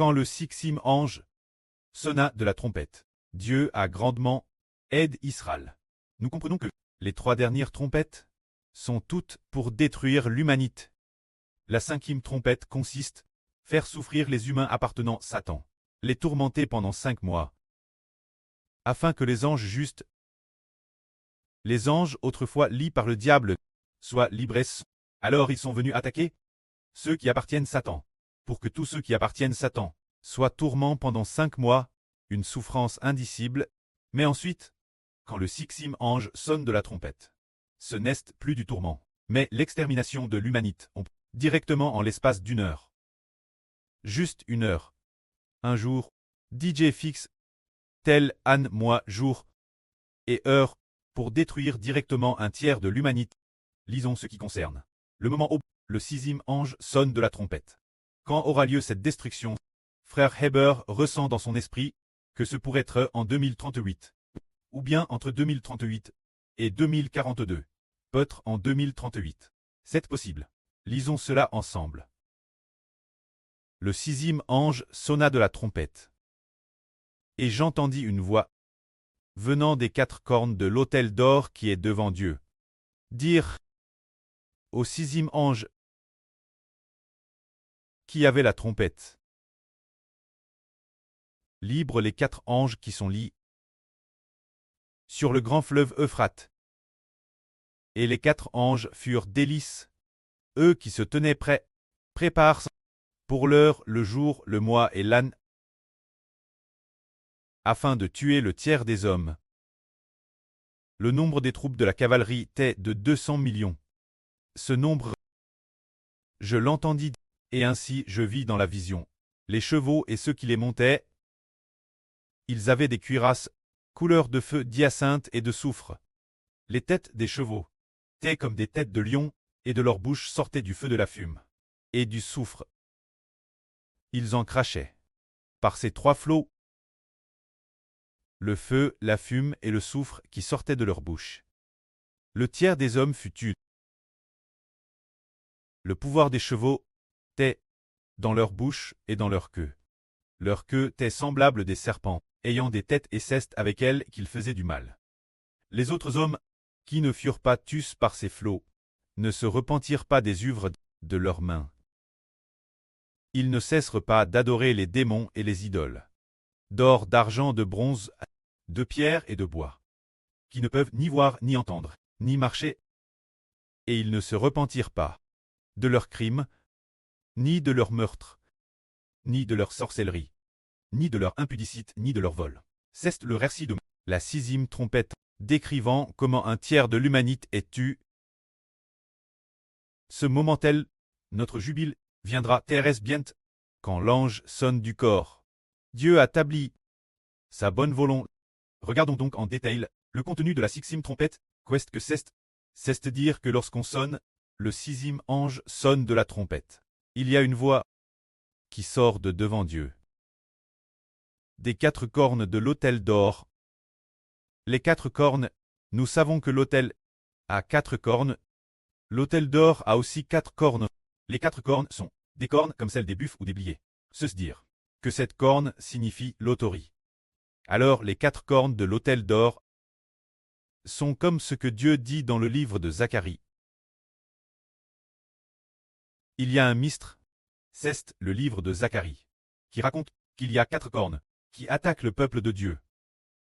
Quand le sixième ange sonna de la trompette, Dieu a grandement aidé Israël. Nous comprenons que les 3 dernières trompettes sont toutes pour détruire l'humanité. La 5e trompette consiste à faire souffrir les humains appartenant à Satan, les tourmenter pendant 5 mois, afin que les anges justes, les anges autrefois liés par le diable, soient libres. Alors ils sont venus attaquer ceux qui appartiennent à Satan, pour que tous ceux qui appartiennent à Satan soient tourmentés pendant 5 mois, une souffrance indicible, mais ensuite, quand le 6e ange sonne de la trompette, ce n'est plus du tourment, mais l'extermination de l'humanité, directement en l'espace d'1 heure. Juste 1 heure. Un jour, DJ fixe, tel an mois jour et heure, pour détruire directement un tiers de l'humanité. Lisons ce qui concerne le moment où le 6e ange sonne de la trompette. Quand aura lieu cette destruction? Frère Heber ressent dans son esprit que ce pourrait être en 2038, ou bien entre 2038 et 2042, peut-être en 2038. C'est possible. Lisons cela ensemble. Le 6e ange sonna de la trompette. Et j'entendis une voix venant des 4 cornes de l'autel d'or qui est devant Dieu, dire au 6e ange qui avait la trompette: libre les 4 anges qui sont liés sur le grand fleuve Euphrate. Et les 4 anges furent délices, eux qui se tenaient prêts, préparent pour l'heure, le jour, le mois et l'année, afin de tuer le tiers des hommes. Le nombre des troupes de la cavalerie était de 200 millions. Ce nombre, je l'entendis, et ainsi je vis dans la vision. Les chevaux et ceux qui les montaient, ils avaient des cuirasses, couleur de feu d'hyacinthe et de soufre. Les têtes des chevaux étaient comme des têtes de lion, et de leur bouche sortait du feu de la fume, et du soufre. Ils en crachaient. Par ces 3 flots, le feu, la fume et le soufre qui sortaient de leur bouche. Le tiers des hommes fut tué. Le pouvoir des chevaux était dans leur bouche et dans leur queue. Leur queue était semblable des serpents, ayant des têtes et cestes avec elles qu'ils faisaient du mal. Les autres hommes, qui ne furent pas tués par ces flots, ne se repentirent pas des œuvres de leurs mains. Ils ne cessèrent pas d'adorer les démons et les idoles, d'or, d'argent, de bronze, de pierre et de bois, qui ne peuvent ni voir, ni entendre, ni marcher, et ils ne se repentirent pas de leurs crimes, ni de leurs meurtres, ni de leur sorcellerie, ni de leur impudicité, ni de leur vol. C'est le récit de la 6e trompette, décrivant comment un tiers de l'humanité est tué. Ce moment-tel, notre jubile, viendra très bientôt, quand l'ange sonne du corps. Dieu a établi sa bonne volonté. Regardons donc en détail le contenu de la 6e trompette. Qu'est-ce que c'est dire que lorsqu'on sonne, le 6e ange sonne de la trompette. Il y a une voix qui sort de devant Dieu. Des 4 cornes de l'autel d'or. Les 4 cornes, nous savons que l'autel a 4 cornes. L'autel d'or a aussi 4 cornes. Les 4 cornes sont des cornes comme celles des buffles ou des bliers. C'est dire que cette corne signifie l'autorité. Alors les 4 cornes de l'autel d'or sont comme ce que Dieu dit dans le livre de Zacharie. Il y a un mystère, c'est le livre de Zacharie, qui raconte qu'il y a 4 cornes qui attaquent le peuple de Dieu.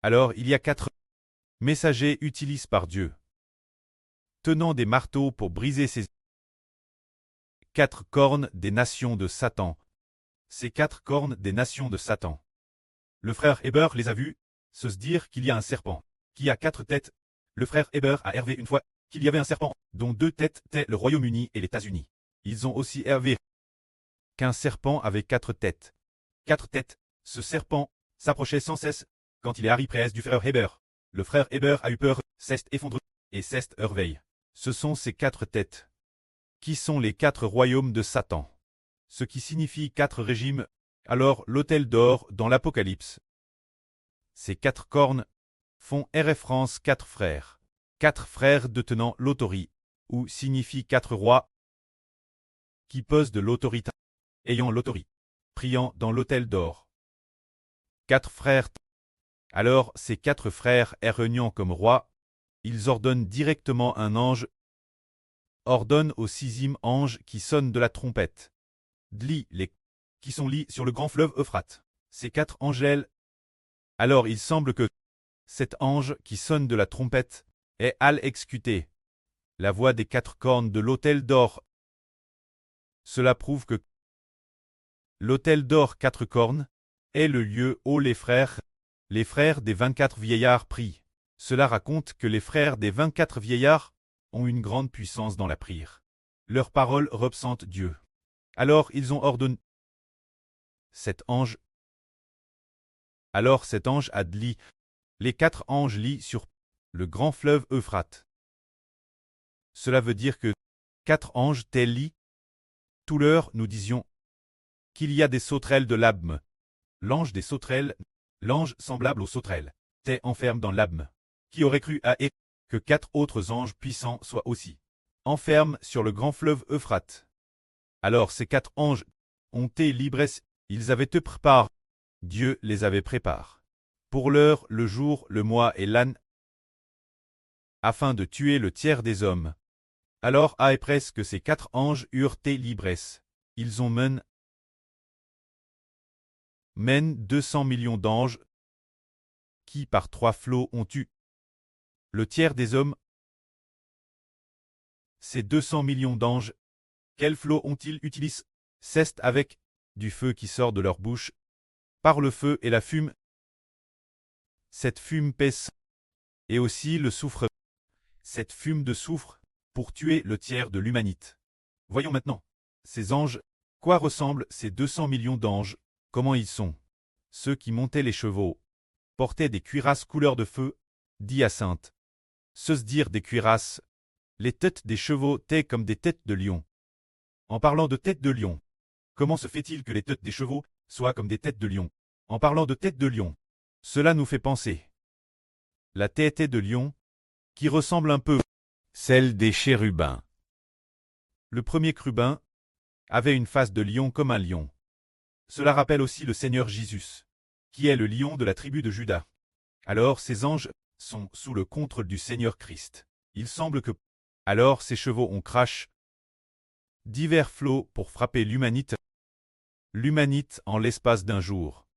Alors il y a 4 messagers utilisés par Dieu, tenant des marteaux pour briser ces 4 cornes des nations de Satan. Ces 4 cornes des nations de Satan. Le frère Heber les a vus, se dire qu'il y a un serpent qui a 4 têtes. Le frère Heber a hervé une fois qu'il y avait un serpent dont 2 têtes étaient le Royaume-Uni et les États-Unis. Ils ont aussi hervé qu'un serpent avait 4 têtes. 4 têtes. Ce serpent s'approchait sans cesse quand il est arrivé près du frère Heber. Le frère Heber a eu peur, s'est effondré et s'est réveillé. Ce sont ces 4 têtes qui sont les 4 royaumes de Satan, ce qui signifie 4 régimes. Alors l'autel d'or dans l'Apocalypse. Ces 4 cornes font référence 4 frères. 4 frères détenant l'autorité, ou signifie 4 rois qui posent de l'autorité, ayant l'autorité. priant dans l'autel d'or. 4 frères. Alors ces 4 frères régnant comme rois, ils ordonnent directement un ange, ordonnent au 6e ange qui sonne de la trompette. Dli, les qui sont lits sur le grand fleuve Euphrate. Ces 4 angels. Alors il semble que cet ange qui sonne de la trompette est exécuté. La voix des 4 cornes de l'autel d'or. Cela prouve que l'autel d'or 4 cornes est le lieu où les frères des 24 vieillards prient. Cela raconte que les frères des 24 vieillards ont une grande puissance dans la prière. Leurs paroles représentent Dieu. Alors ils ont ordonné Alors cet ange a dit, les 4 anges lient sur le grand fleuve Euphrate. Cela veut dire que 4 anges tels lits. Tout l'heure nous disions qu'il y a des sauterelles de l'abme. L'ange des sauterelles, l'ange semblable aux sauterelles, t'es enferme dans l'abme. Qui aurait cru que 4 autres anges puissants soient aussi enfermes sur le grand fleuve Euphrate. Alors ces 4 anges ont été libres, ils avaient te préparé. Dieu les avait préparés. Pour l'heure, le jour, le mois et l'année, afin de tuer le tiers des hommes. Alors presque ces 4 anges eurent été libres. Ils ont mènent 200 millions d'anges, qui par 3 flots ont tué le tiers des hommes. Ces 200 millions d'anges, quels flots ont-ils utilisé? C'est avec du feu qui sort de leur bouche, par le feu et la fume. Cette fume pèse, et aussi le soufre. Cette fume de soufre, pour tuer le tiers de l'humanité. Voyons maintenant. Ces anges, quoi ressemblent ces 200 millions d'anges, comment ils sont? Ceux qui montaient les chevaux, portaient des cuirasses couleur de feu, d'hyacinthe. Se dire des cuirasses, les têtes des chevaux étaient comme des têtes de lion. En parlant de têtes de lion, comment se fait-il que les têtes des chevaux soient comme des têtes de lion? En parlant de têtes de lion, cela nous fait penser. La tête de lion, qui ressemble un peu celle des chérubins. Le premier chérubin avait une face de lion comme un lion. Cela rappelle aussi le Seigneur Jésus, qui est le lion de la tribu de Juda. Alors ces anges sont sous le contrôle du Seigneur Christ. Il semble que, alors ces chevaux ont craché divers flots pour frapper l'humanité. L'humanité en l'espace d'un jour,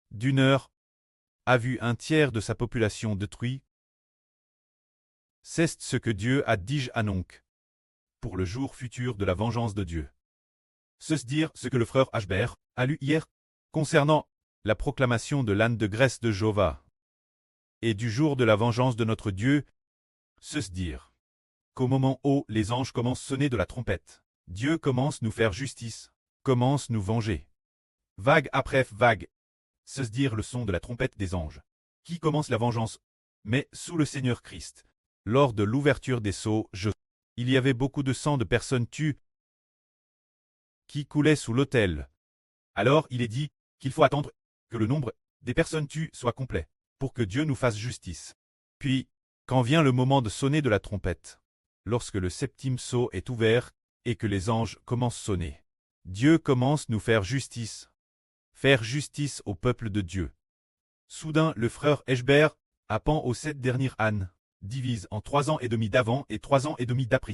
d'une heure, a vu un tiers de sa population détruit. C'est ce que Dieu a dit à Enoch, pour le jour futur de la vengeance de Dieu. C'est dire ce que le frère Ashbert a lu hier, concernant la proclamation de l'âne de graisse de Jéhovah, et du jour de la vengeance de notre Dieu, c'est dire qu'au moment où les anges commencent à sonner de la trompette, Dieu commence nous faire justice, commence nous venger. Vague après vague, c'est dire le son de la trompette des anges, qui commence la vengeance, mais sous le Seigneur Christ. Lors de l'ouverture des sceaux, il y avait beaucoup de sang de personnes tues qui coulaient sous l'autel. Alors il est dit qu'il faut attendre que le nombre des personnes tues soit complet, pour que Dieu nous fasse justice. Puis, quand vient le moment de sonner de la trompette, lorsque le 7e sceau est ouvert et que les anges commencent à sonner, Dieu commence à nous faire justice au peuple de Dieu. Soudain le frère Ashbert, append aux 7 dernières ânes, divise en 3 ans et demi d'avant et 3 ans et demi d'après.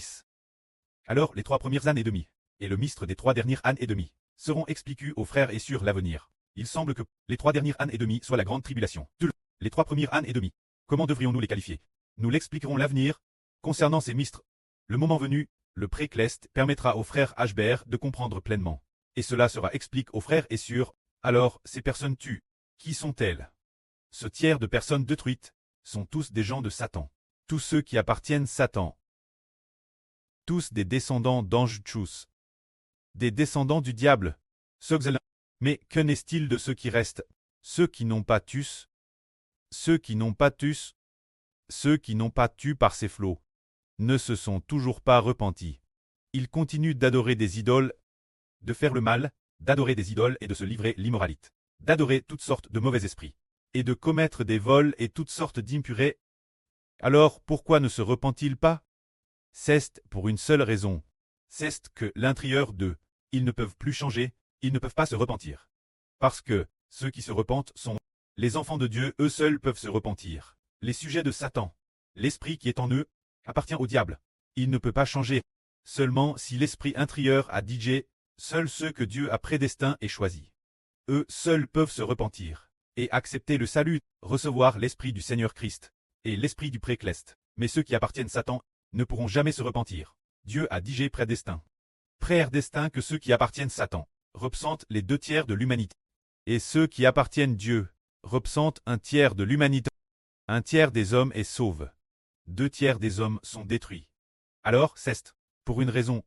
Alors les 3 premières années et demie, et le mistre des 3 dernières années et demie, seront expliqués aux frères et sur l'avenir. Il semble que les 3 dernières années et demie soient la grande tribulation. Les 3 premières années et demie, comment devrions-nous les qualifier? Nous l'expliquerons l'avenir. Concernant ces mistres, le moment venu, le précleste permettra aux frères Ashbert de comprendre pleinement. Et cela sera expliqué aux frères et sur. Alors, ces personnes tues, qui sont-elles? Ce tiers de personnes détruites sont tous des gens de Satan. Tous ceux qui appartiennent Satan. Tous des descendants d'anges tchous. Des descendants du diable. Mais qu'en est-il de ceux qui restent? Ceux qui n'ont pas tué. Ceux qui n'ont pas tué. Ceux qui n'ont pas tué par ces flots. Ne se sont toujours pas repentis. Ils continuent d'adorer des idoles, de faire le mal, d'adorer des idoles et de se livrer l'immoralité, d'adorer toutes sortes de mauvais esprits, et de commettre des vols et toutes sortes d'impurés. Alors pourquoi ne se repentent-ils pas? C'est pour une seule raison. C'est que l'intérieur d'eux, ils ne peuvent plus changer, ils ne peuvent pas se repentir. Parce que ceux qui se repentent sont les enfants de Dieu, eux seuls peuvent se repentir. Les sujets de Satan, l'esprit qui est en eux, appartient au diable. Il ne peut pas changer. Seulement si l'esprit intérieur a DJ, seuls ceux que Dieu a prédestinés et choisis. Eux seuls peuvent se repentir et accepter le salut, recevoir l'esprit du Seigneur Christ et l'esprit du précleste. Mais ceux qui appartiennent Satan ne pourront jamais se repentir. Dieu a DJ prédestin. Prédestin que ceux qui appartiennent Satan représentent les 2/3 de l'humanité. Et ceux qui appartiennent Dieu représentent 1/3 de l'humanité. 1/3 des hommes est sauve. 2/3 des hommes sont détruits. Alors, c'est pour une raison.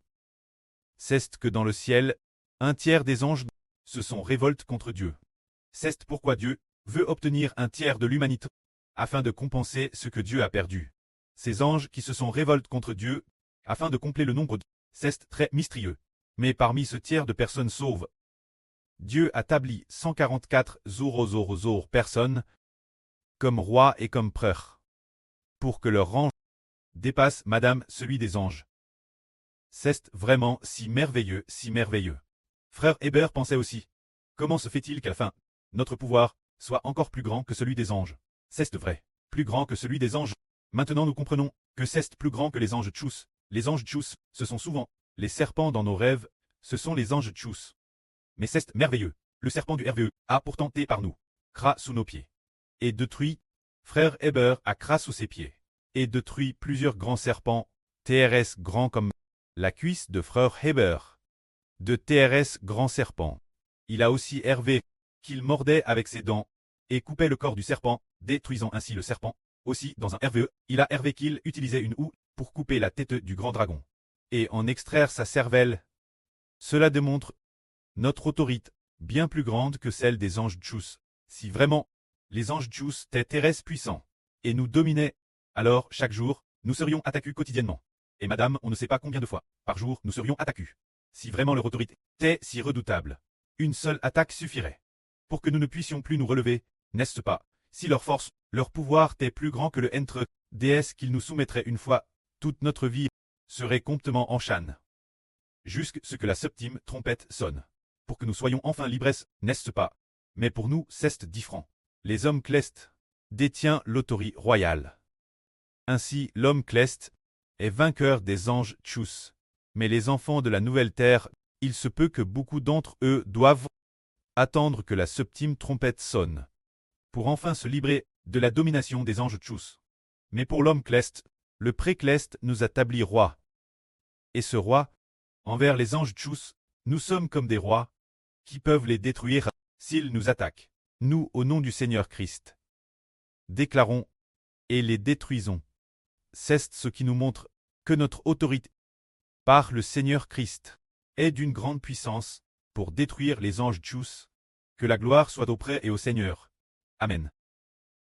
C'est que dans le ciel, 1/3 des anges se sont révoltés contre Dieu. C'est pourquoi Dieu veut obtenir 1/3 de l'humanité, afin de compenser ce que Dieu a perdu. Ces anges qui se sont révoltés contre Dieu, afin de combler le nombre de... C'est très mystérieux. Mais parmi ce tiers de personnes sauves, Dieu a établi 144 personnes comme rois et comme prêtres, pour que leur rang dépasse madame celui des anges. C'est vraiment si merveilleux, si merveilleux. Frère Hébert pensait aussi, comment se fait-il qu'à la fin, notre pouvoir soit encore plus grand que celui des anges? C'est vrai, plus grand que celui des anges. Maintenant nous comprenons que c'est plus grand que les anges tchous. Les anges tchous, ce sont souvent les serpents dans nos rêves, ce sont les anges tchous. Mais c'est merveilleux, le serpent du RVE a pourtant été par nous, cras sous nos pieds. Et détruit, frère Hébert a cras sous ses pieds. Et détruit plusieurs grands serpents, TRS grands comme la cuisse de frère Hébert. De TRS grand serpent. Il a aussi Hervé, qu'il mordait avec ses dents, et coupait le corps du serpent, détruisant ainsi le serpent. Aussi, dans un RVE, il a Hervé qu'il utilisait une houe pour couper la tête du grand dragon. Et en extraire sa cervelle. Cela démontre notre autorité, bien plus grande que celle des anges tchous. Si vraiment, les anges tchous étaient terrestres puissants, et nous dominaient, alors, chaque jour, nous serions attaqués quotidiennement. Et madame, on ne sait pas combien de fois, par jour, nous serions attaqués. Si vraiment leur autorité était si redoutable, une seule attaque suffirait. Pour que nous ne puissions plus nous relever, n'est-ce pas? Si leur force, leur pouvoir était plus grand que le entre déesse qu'ils nous soumettraient une fois, toute notre vie serait complètement en chaîne. Jusque ce que la septième trompette sonne. Pour que nous soyons enfin libres, n'est-ce pas? Mais pour nous, c'est différent. Les hommes clestes détient l'autorité royale. Ainsi, l'homme cleste est vainqueur des anges tchous. Mais les enfants de la nouvelle terre, il se peut que beaucoup d'entre eux doivent attendre que la septième trompette sonne, pour enfin se libérer de la domination des anges tchous. Mais pour l'homme cleste, le précleste nous a établi roi. Et ce roi, envers les anges tchous, nous sommes comme des rois, qui peuvent les détruire s'ils nous attaquent. Nous, au nom du Seigneur Christ, déclarons et les détruisons. C'est ce qui nous montre que notre autorité, par le Seigneur Christ, est d'une grande puissance pour détruire les anges tchous. Que la gloire soit auprès et au Seigneur. Amen.